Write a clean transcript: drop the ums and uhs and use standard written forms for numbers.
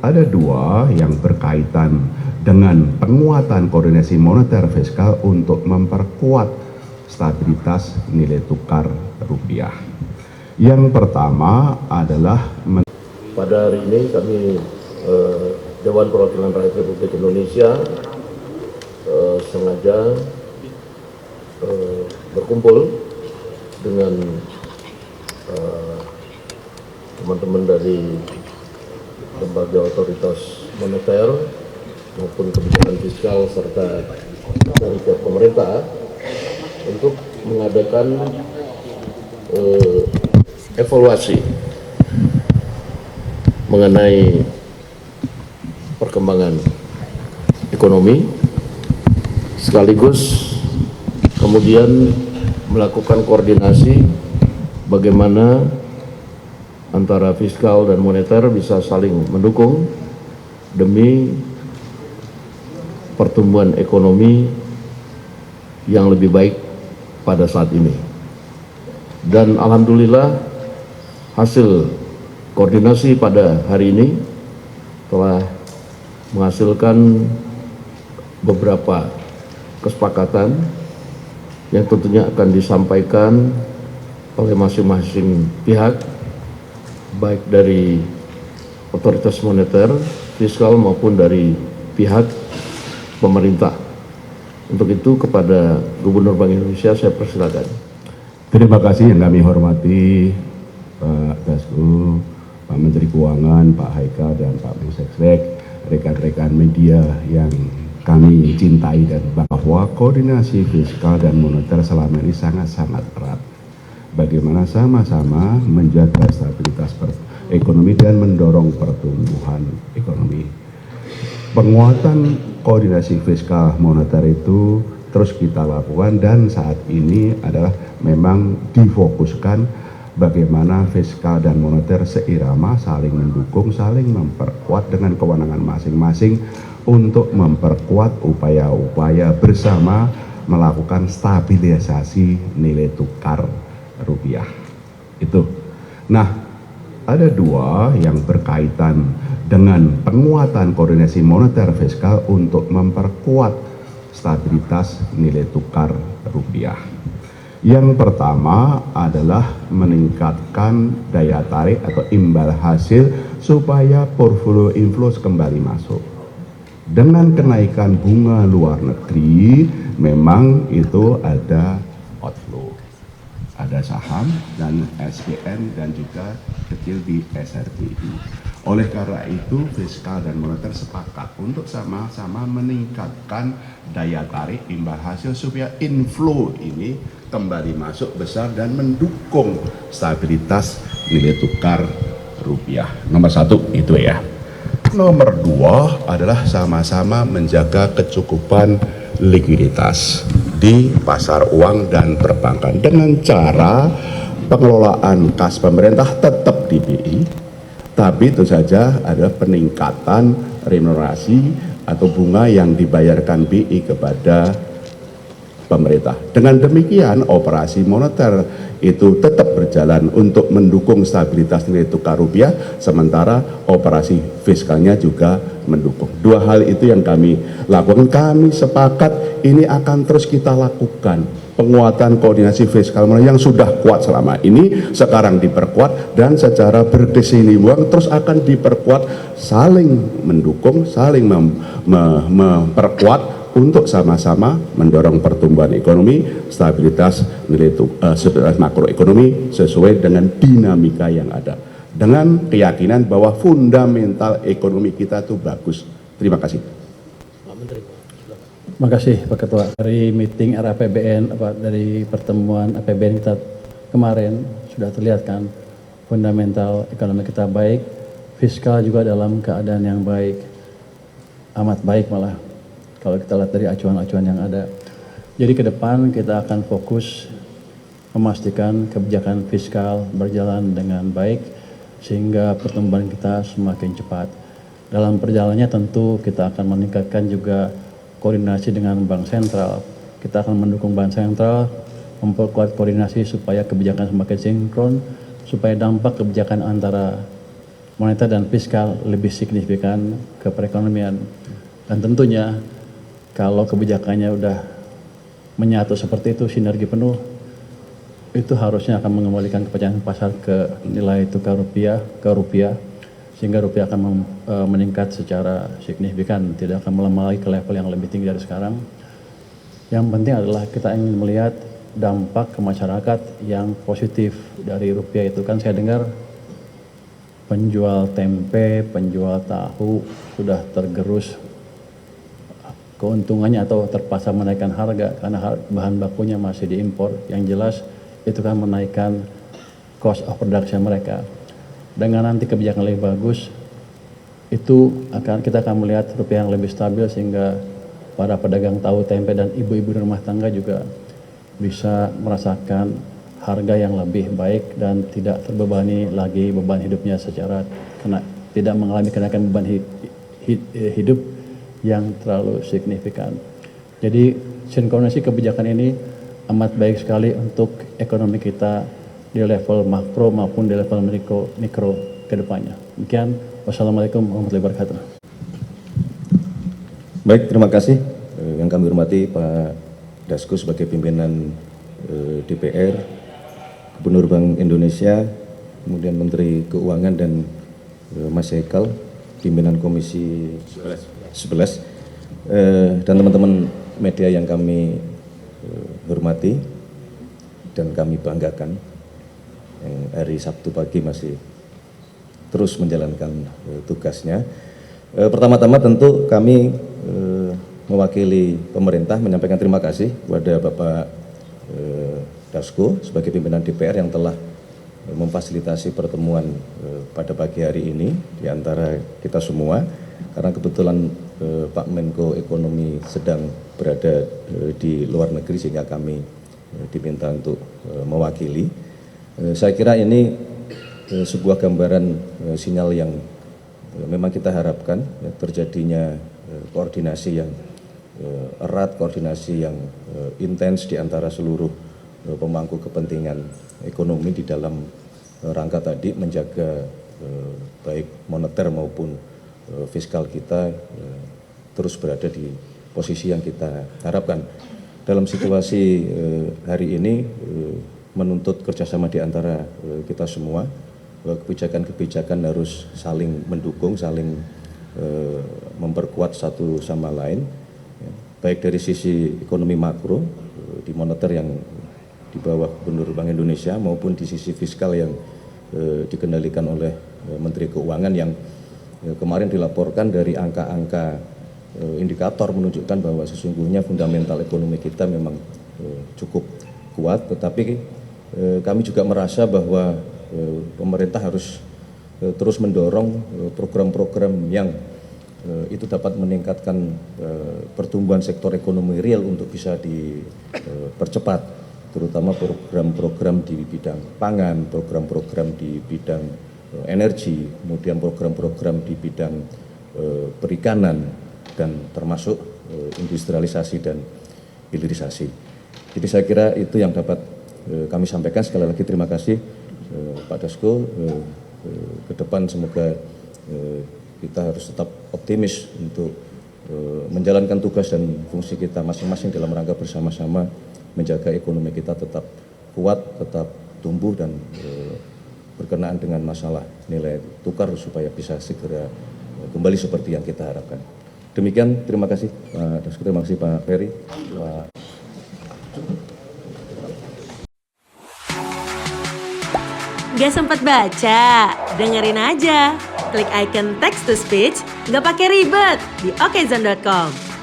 ada dua yang berkaitan dengan penguatan koordinasi moneter fiskal untuk memperkuat stabilitas nilai tukar rupiah. Yang pertama adalah pada hari ini kami Dewan Perwakilan Rakyat Republik Indonesia sengaja berkumpul dengan teman-teman dari lembaga otoritas moneter maupun kebijakan fiskal serta dari pihak pemerintah untuk mengadakan evaluasi mengenai perkembangan ekonomi, sekaligus kemudian melakukan koordinasi bagaimana antara fiskal dan moneter bisa saling mendukung demi pertumbuhan ekonomi yang lebih baik pada saat ini. Dan alhamdulillah hasil koordinasi pada hari ini telah menghasilkan beberapa kesepakatan yang tentunya akan disampaikan oleh masing-masing pihak, baik dari otoritas moneter, fiskal maupun dari pihak pemerintah. Untuk itu kepada Gubernur Bank Indonesia saya persilakan. Terima kasih yang kami hormati Pak Dasko, Pak Menteri Keuangan, Pak Haika dan Pak Mensesnek, rekan-rekan media yang kami cintai, dan bahwa koordinasi fiskal dan moneter selama ini sangat-sangat erat. Bagaimana sama-sama menjaga stabilitas ekonomi dan mendorong pertumbuhan ekonomi. Penguatan koordinasi fiskal moneter itu terus kita lakukan, dan saat ini adalah memang difokuskan bagaimana fiskal dan moneter seirama, saling mendukung, saling memperkuat dengan kewenangan masing-masing untuk memperkuat upaya-upaya bersama melakukan stabilisasi nilai tukar rupiah. Itu. Nah, ada dua yang berkaitan dengan penguatan koordinasi moneter fiskal untuk memperkuat stabilitas nilai tukar rupiah. Yang pertama adalah meningkatkan daya tarik atau imbal hasil supaya portfolio inflows kembali masuk. Dengan kenaikan bunga luar negeri, memang itu ada outflow. Ada saham dan SPN dan juga kecil di SRBI. Oleh karena itu, fiskal dan moneter sepakat untuk sama-sama meningkatkan daya tarik imbal hasil supaya inflow ini kembali masuk besar dan mendukung stabilitas nilai tukar rupiah. Nomor satu itu ya. Nomor dua adalah sama-sama menjaga kecukupan likuiditas di pasar uang dan perbankan dengan cara pengelolaan kas pemerintah tetap di BI, tapi itu saja ada peningkatan remunerasi atau bunga yang dibayarkan BI kepada pemerintah. Dengan demikian operasi moneter itu tetap berjalan untuk mendukung stabilitas nilai tukar rupiah, sementara operasi fiskalnya juga mendukung. Dua hal itu yang kami lakukan. Kami sepakat ini akan terus kita lakukan. Penguatan koordinasi fiskal yang sudah kuat selama ini sekarang diperkuat, dan secara berkesinambungan terus akan diperkuat, saling mendukung, saling memperkuat untuk sama-sama mendorong pertumbuhan ekonomi, stabilitas nilai stabilitas makroekonomi sesuai dengan dinamika yang ada, dengan keyakinan bahwa fundamental ekonomi kita itu bagus. Terima kasih. Pak Menteri. Terima kasih Pak Ketua. Dari meeting RAPBN, dari pertemuan APBN kita kemarin sudah terlihat kan fundamental ekonomi kita baik, fiskal juga dalam keadaan yang baik, amat baik malah kalau kita lihat dari acuan-acuan yang ada. Jadi ke depan kita akan fokus memastikan kebijakan fiskal berjalan dengan baik sehingga pertumbuhan kita semakin cepat. Dalam perjalanannya tentu kita akan meningkatkan juga koordinasi dengan Bank Sentral. Kita akan mendukung Bank Sentral, memperkuat koordinasi supaya kebijakan semakin sinkron, supaya dampak kebijakan antara moneter dan fiskal lebih signifikan ke perekonomian. Dan tentunya kalau kebijakannya udah menyatu seperti itu, sinergi penuh, itu harusnya akan mengembalikan kepercayaan pasar ke nilai tukar rupiah, sehingga rupiah akan meningkat secara signifikan, tidak akan melemah lagi ke level yang lebih tinggi dari sekarang. Yang penting adalah kita ingin melihat dampak ke masyarakat yang positif dari rupiah itu. Kan saya dengar penjual tempe, penjual tahu sudah tergerus keuntungannya atau terpaksa menaikkan harga karena bahan bakunya masih diimpor. Yang jelas itu kan menaikkan cost of production mereka. Dengan nanti kebijakan lebih bagus, itu kita akan melihat rupiah yang lebih stabil sehingga para pedagang tahu, tempe dan ibu-ibu rumah tangga juga bisa merasakan harga yang lebih baik dan tidak terbebani lagi beban hidupnya secara tidak mengalami kenaikan beban hidup yang terlalu signifikan. Jadi sinkronisasi kebijakan ini amat baik sekali untuk ekonomi kita di level makro maupun di level mikro ke depannya. Demikian, wassalamualaikum warahmatullahi wabarakatuh. Baik, terima kasih. Yang kami hormati Pak Dasko sebagai pimpinan DPR, Gubernur Bank Indonesia, kemudian Menteri Keuangan dan Mas Haikal, pimpinan Komisi 11, dan teman-teman media yang kami hormati dan kami banggakan, yang hari Sabtu pagi masih terus menjalankan tugasnya. Pertama-tama tentu kami mewakili pemerintah menyampaikan terima kasih kepada Bapak Dasko sebagai pimpinan DPR yang telah memfasilitasi pertemuan pada pagi hari ini di antara kita semua, karena kebetulan Pak Menko Ekonomi sedang berada di luar negeri sehingga kami diminta untuk mewakili. Saya kira ini sebuah gambaran sinyal yang memang kita harapkan, ya, terjadinya koordinasi yang erat, koordinasi yang intens di antara seluruh pemangku kepentingan ekonomi di dalam rangka tadi menjaga baik moneter maupun fiskal kita terus berada di posisi yang kita harapkan. Dalam situasi hari ini menuntut kerjasama di antara kita semua, kebijakan-kebijakan harus saling mendukung, saling memperkuat satu sama lain, baik dari sisi ekonomi makro di moneter yang di bawah Gubernur Bank Indonesia maupun di sisi fiskal yang dikendalikan oleh Menteri Keuangan yang kemarin dilaporkan dari angka-angka indikator menunjukkan bahwa sesungguhnya fundamental ekonomi kita memang cukup kuat, tetapi kami juga merasa bahwa pemerintah harus terus mendorong program-program yang itu dapat meningkatkan pertumbuhan sektor ekonomi real untuk bisa dipercepat, terutama program-program di bidang pangan, program-program di bidang energi, kemudian program-program di bidang perikanan, dan termasuk industrialisasi dan hilirisasi. Jadi saya kira itu yang dapat kami sampaikan. Sekali lagi terima kasih Pak Dasko. Ke depan semoga kita harus tetap optimis untuk menjalankan tugas dan fungsi kita masing-masing dalam rangka bersama-sama menjaga ekonomi kita tetap kuat, tetap tumbuh dan berkenaan dengan masalah nilai tukar supaya bisa segera kembali seperti yang kita harapkan. Demikian, terima kasih Pak Dasko, terima kasih Pak Ferry. Gak sempat baca? Dengerin aja. Klik icon text to speech, gak pakai ribet di okezone.com.